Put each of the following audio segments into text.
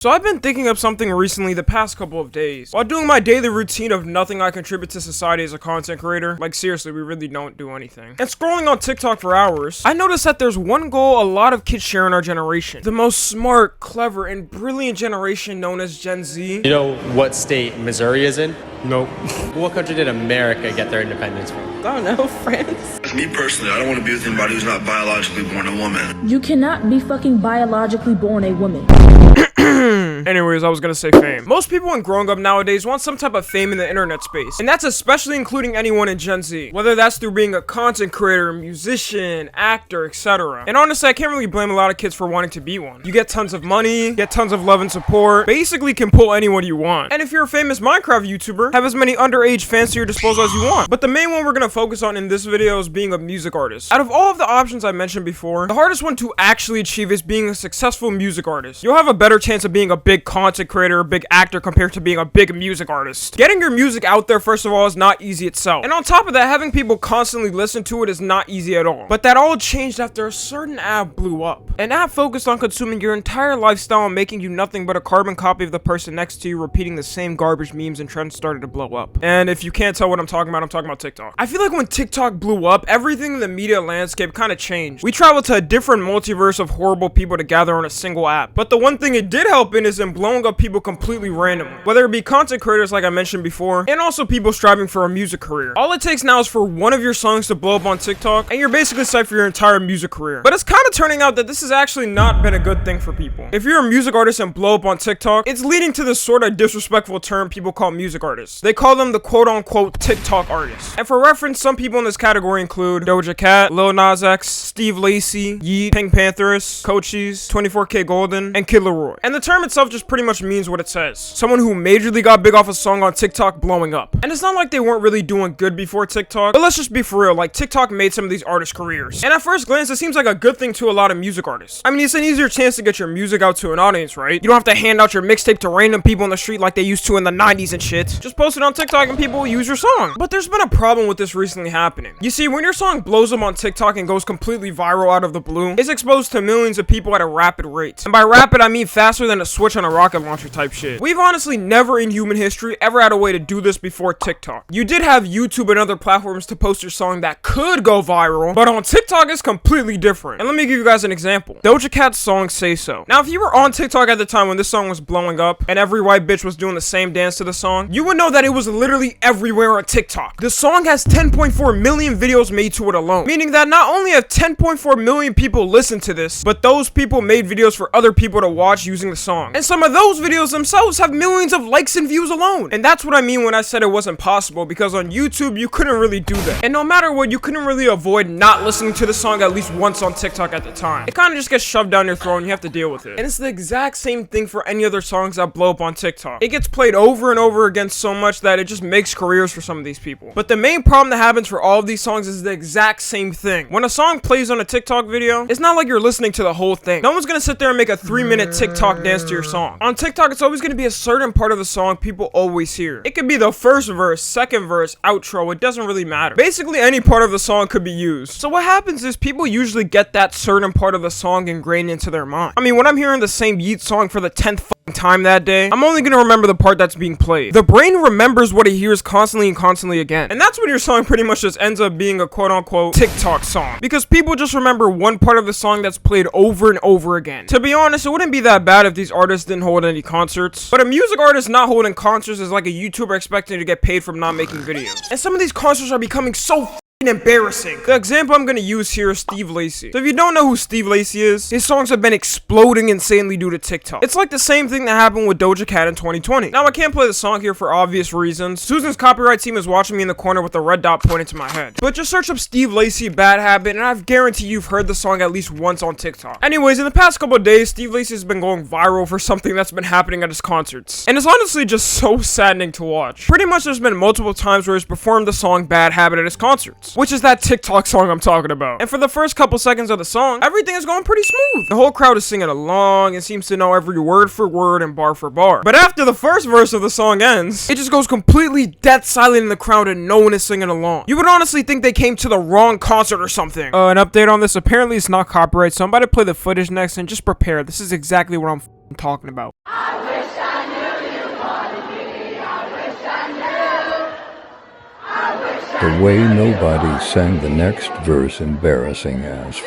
So I've been thinking of something recently the past couple of days. While doing my daily routine of nothing I contribute to society as a content creator, like seriously, we really don't do anything, and scrolling on TikTok for hours, I noticed that there's one goal a lot of kids share in our generation. The most smart, clever, and brilliant generation known as Gen Z. You know what state Missouri is in? Nope. What country did America get their independence from? I don't know, France. Me personally, I don't want to be with anybody who's not biologically born a woman. You cannot be fucking biologically born a woman. Anyways, I was gonna say fame. Most people when growing up nowadays want some type of fame in the internet space, and that's especially including anyone in Gen Z, whether that's through being a content creator, musician, actor, etc. And honestly, I can't really blame a lot of kids for wanting to be one. You get tons of money, get tons of love and support, basically can pull anyone you want. And if you're a famous Minecraft YouTuber, have as many underage fans to your disposal as you want. But the main one we're gonna focus on in this video is being a music artist. Out of all of the options I mentioned before, the hardest one to actually achieve is being a successful music artist. You'll have a better chance of being a big content creator, a big actor compared to being a big music artist. Getting your music out there, first of all, is not easy itself. And on top of that, having people constantly listen to it is not easy at all. But that all changed after a certain app blew up. An app focused on consuming your entire lifestyle and making you nothing but a carbon copy of the person next to you, repeating the same garbage memes and trends started to blow up. And if you can't tell what I'm talking about TikTok. I feel like when TikTok blew up, everything in the media landscape kind of changed. We traveled to a different multiverse of horrible people to gather on a single app. But the one thing it did help in is in blowing up people completely randomly, whether it be content creators like I mentioned before, and also people striving for a music career. All it takes now is for one of your songs to blow up on TikTok, and you're basically set for your entire music career. But it's kind of turning out that this has actually not been a good thing for people. If you're a music artist and blow up on TikTok, it's leading to this sort of disrespectful term people call music artists. They call them the quote-unquote TikTok artists. And for reference, some people in this category include Doja Cat, Lil Nas X, Steve Lacy, Yeet, Pink Panthers, Cochise, 24K Golden, and Kid Laroi. And the term itself just pretty much means what it says. Someone who majorly got big off a song on TikTok blowing up. And it's not like they weren't really doing good before TikTok, but let's just be for real, like TikTok made some of these artists careers. And at first glance, it seems like a good thing to a lot of music artists. I mean, it's an easier chance to get your music out to an audience, right? You don't have to hand out your mixtape to random people in the street like they used to in the 90s and shit. Just post it on TikTok and people will use your song. But there's been a problem with this recently happening. You see, when your song blows up on TikTok and goes completely viral out of the blue, it's exposed to millions of people at a rapid rate. And by rapid, I mean faster than a switch on a rocket launcher type shit. We've honestly never in human history ever had a way to do this before TikTok. You did have YouTube and other platforms to post your song that could go viral, but on TikTok it's completely different. And let me give you guys an example. Doja Cat's song Say So. Now if you were on TikTok at the time when this song was blowing up and every white bitch was doing the same dance to the song, you would know that it was literally everywhere on TikTok. The song has 10.4 million videos made to it alone, meaning that not only have 10.4 million people listened to this, but those people made videos for other people to watch using the song. And some of those videos themselves have millions of likes and views alone. And that's what I mean when I said it wasn't possible, because on YouTube you couldn't really do that. And no matter what, you couldn't really avoid not listening to the song at least once on TikTok at the time. It kind of just gets shoved down your throat and you have to deal with it. And it's the exact same thing for any other songs that blow up on TikTok. It gets played over and over again so much that it just makes careers for some of these people. But the main problem that happens for all of these songs is the exact same thing. When a song plays on a TikTok video, it's not like you're listening to the whole thing. No one's gonna sit there and make a 3-minute TikTok dance to your song. On TikTok, it's always gonna be a certain part of the song people always hear. It could be the first verse, second verse, outro, it doesn't really matter. Basically, any part of the song could be used. So what happens is people usually get that certain part of the song ingrained into their mind. I mean, when I'm hearing the same Yeet song for the 10th time that day, I'm only gonna remember the part that's being played. The brain remembers what it hears constantly and constantly again. And that's when your song pretty much just ends up being a quote-unquote TikTok song, because people just remember one part of the song that's played over and over again. To be honest, it wouldn't be that bad if these artists didn't hold any concerts, but a music artist not holding concerts is like a YouTuber expecting to get paid from not making videos. And some of these concerts are becoming so embarrassing. The example I'm gonna use here is Steve Lacy. So if you don't know who Steve Lacy is, his songs have been exploding insanely due to TikTok. It's like the same thing that happened with Doja Cat in 2020. Now I can't play the song here for obvious reasons. Susan's copyright team is watching me in the corner with a red dot pointed to my head. But just search up Steve Lacy Bad Habit and I guarantee you've heard the song at least once on TikTok. Anyways, in the past couple of days, Steve Lacy has been going viral for something that's been happening at his concerts. And it's honestly just so saddening to watch. Pretty much there's been multiple times where he's performed the song Bad Habit at his concerts, which is that TikTok song I'm talking about. And for the first couple seconds of the song, everything is going pretty smooth. The whole crowd is singing along and seems to know every word for word and bar for bar. But after the first verse of the song ends, it just goes completely dead silent in the crowd and no one is singing along. You would honestly think they came to the wrong concert or something. An update on this, apparently it's not copyright, so I'm about to play the footage next and just prepare. This is exactly what I'm I'm talking about. The way nobody sang the next verse embarrassing as.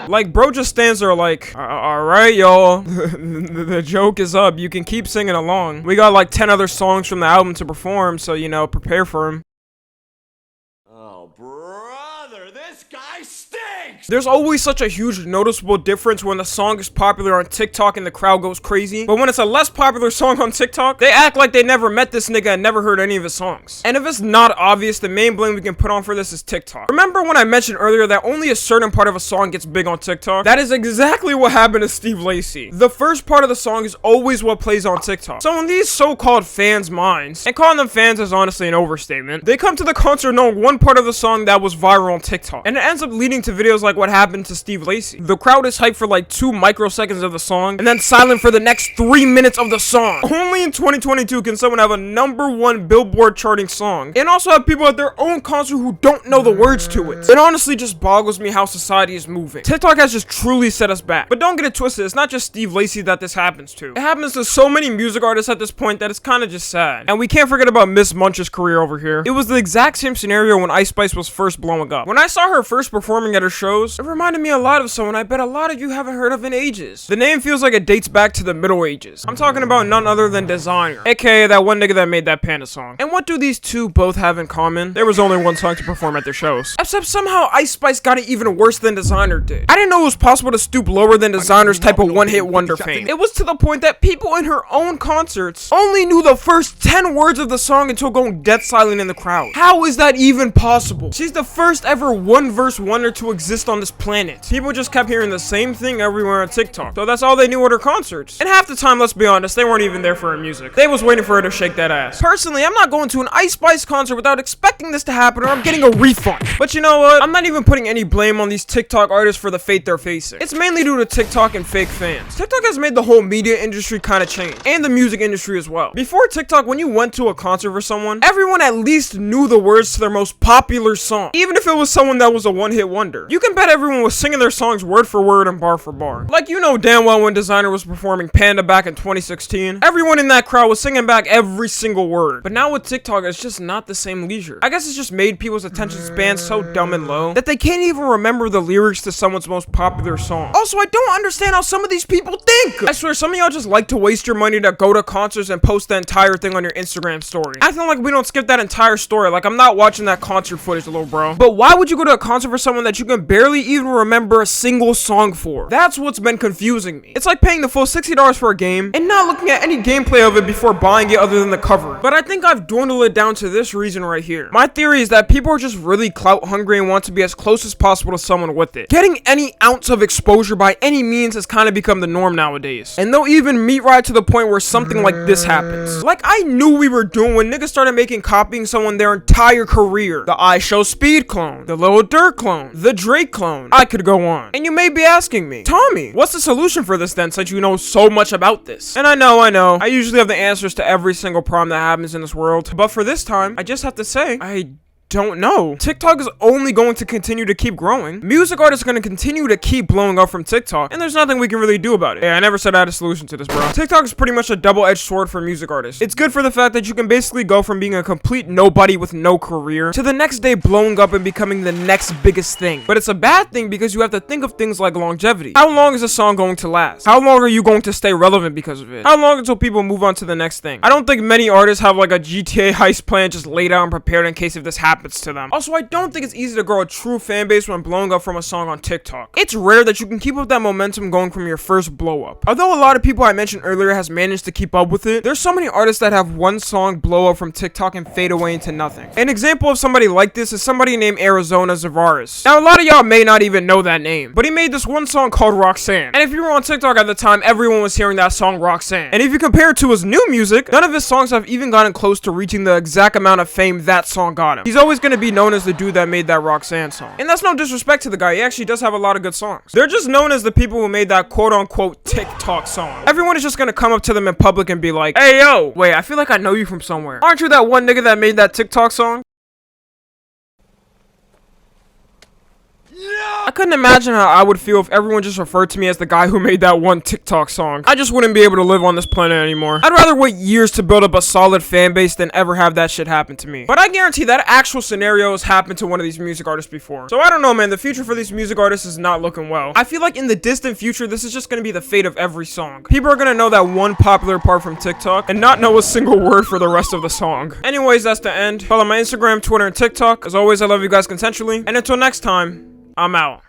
Like, bro just stands there like, alright, y'all. The joke is up. You can keep singing along. We got like 10 other songs from the album to perform, so, you know, prepare for him. Oh, brother, this guy stinks! There's always such a huge noticeable difference when the song is popular on TikTok and the crowd goes crazy. But when it's a less popular song on TikTok, they act like they never met this nigga and never heard any of his songs. And if it's not obvious, the main blame we can put on for this is TikTok. Remember when I mentioned earlier that only a certain part of a song gets big on TikTok? That is exactly what happened to Steve Lacy. The first part of the song is always what plays on TikTok. So in these so-called fans' minds, and calling them fans is honestly an overstatement, they come to the concert knowing one part of the song that was viral on TikTok. And it ends up leading to videos like what happened to Steve Lacy. The crowd is hyped for like 2 microseconds of the song, and then silent for the next 3 minutes of the song. Only in 2022 can someone have a #1 Billboard charting song, and also have people at their own concert who don't know the words to it. It honestly just boggles me how society is moving. TikTok has just truly set us back. But don't get it twisted, it's not just Steve Lacy that this happens to. It happens to so many music artists at this point that it's kind of just sad. And we can't forget about Miss Munch's career over here. It was the exact same scenario when Ice Spice was first blowing up. When I saw her first performing at her shows, it reminded me a lot of someone I bet a lot of you haven't heard of in ages. The name feels like it dates back to the Middle Ages. I'm talking about none other than Designer, aka that one nigga that made that Panda song. And what do these two both have in common? There was only one song to perform at their shows. Except somehow Ice Spice got it even worse than Designer did. I didn't know it was possible to stoop lower than Designer's type of one-hit wonder fame. It was to the point that people in her own concerts only knew the first 10 words of the song until going dead silent in the crowd. How is that even possible? She's the first ever one-verse wonder to exist on this planet. People just kept hearing the same thing everywhere on TikTok, so that's all they knew at her concerts. And half the time, let's be honest, they weren't even there for her music. They was waiting for her to shake that ass. Personally, I'm not going to an Ice Spice concert without expecting this to happen, or I'm getting a refund. But you know what? I'm not even putting any blame on these TikTok artists for the fate they're facing. It's mainly due to TikTok and fake fans. TikTok has made the whole media industry kind of change, and the music industry as well. Before TikTok, when you went to a concert for someone, everyone at least knew the words to their most popular song, even if it was someone that was a one-hit wonder. You can bet everyone was singing their songs word for word and bar for bar. Like, you know damn well when Designer was performing Panda back in 2016, everyone in that crowd was singing back every single word. But now with TikTok, it's just not the same leisure. I guess it's just made people's attention span so dumb and low that they can't even remember the lyrics to someone's most popular song. Also, I don't understand how some of these people think. I swear, some of y'all just like to waste your money to go to concerts and post the entire thing on your Instagram story. Acting like we don't skip that entire story, like I'm not watching that concert footage, little bro. But why would you go to a concert for someone that you can barely even remember a single song for? That's what's been confusing me. It's like paying the full $60 for a game and not looking at any gameplay of it before buying it other than the cover. But I think I've dwindled it down to this reason right here. My theory is that people are just really clout hungry and want to be as close as possible to someone with it. Getting any ounce of exposure by any means has kind of become the norm nowadays. And they'll even meet right to the point where something like this happens. Like I knew we were doing when niggas started making copying someone their entire career. The I Show Speed clone, the Lil Durk clone, the Drake clone. I could go on. And you may be asking me, Tommy, what's the solution for this then, since you know so much about this? And I know, I usually have the answers to every single problem that happens in this world. But for this time, I just have to say, I don't know. TikTok is only going to continue to keep growing. Music artists are going to continue to keep blowing up from TikTok, and there's nothing we can really do about it. Yeah, I never said I had a solution to this, bro. TikTok is pretty much a double-edged sword for music artists. It's good for the fact that you can basically go from being a complete nobody with no career to the next day blowing up and becoming the next biggest thing. But it's a bad thing because you have to think of things like longevity. How long is a song going to last? How long are you going to stay relevant because of it? How long until people move on to the next thing? I don't think many artists have like a GTA heist plan just laid out and prepared in case if this happens to them. Also, I don't think it's easy to grow a true fan base when blowing up from a song on TikTok. It's rare that you can keep up that momentum going from your first blow up. Although a lot of people I mentioned earlier has managed to keep up with it, there's so many artists that have one song blow up from TikTok and fade away into nothing. An example of somebody like this is somebody named Arizona Zavaris. Now, a lot of y'all may not even know that name, but he made this one song called Roxanne. And if you were on TikTok at the time, everyone was hearing that song Roxanne. And if you compare it to his new music, none of his songs have even gotten close to reaching the exact amount of fame that song got him. He's always going to be known as the dude that made that Roxanne song. And that's no disrespect to the guy, he actually does have a lot of good songs. They're just known as the people who made that quote-unquote TikTok song. Everyone is just gonna come up to them in public and be like, hey yo, wait, I feel like I know you from somewhere. Aren't you that one nigga that made that TikTok song? couldn't imagine how I would feel if everyone just referred to me as the guy who made that one TikTok song. I just wouldn't be able to live on this planet anymore. I'd rather wait years to build up a solid fan base than ever have that shit happen to me. But I guarantee that actual scenario has happened to one of these music artists before. So I don't know, man, the future for these music artists is not looking well. I feel like in the distant future, this is just gonna be the fate of every song. People are gonna know that one popular part from TikTok and not know a single word for the rest of the song. Anyways, that's the end. Follow my Instagram, Twitter, and TikTok. As always, I love you guys consensually. And until next time, I'm out.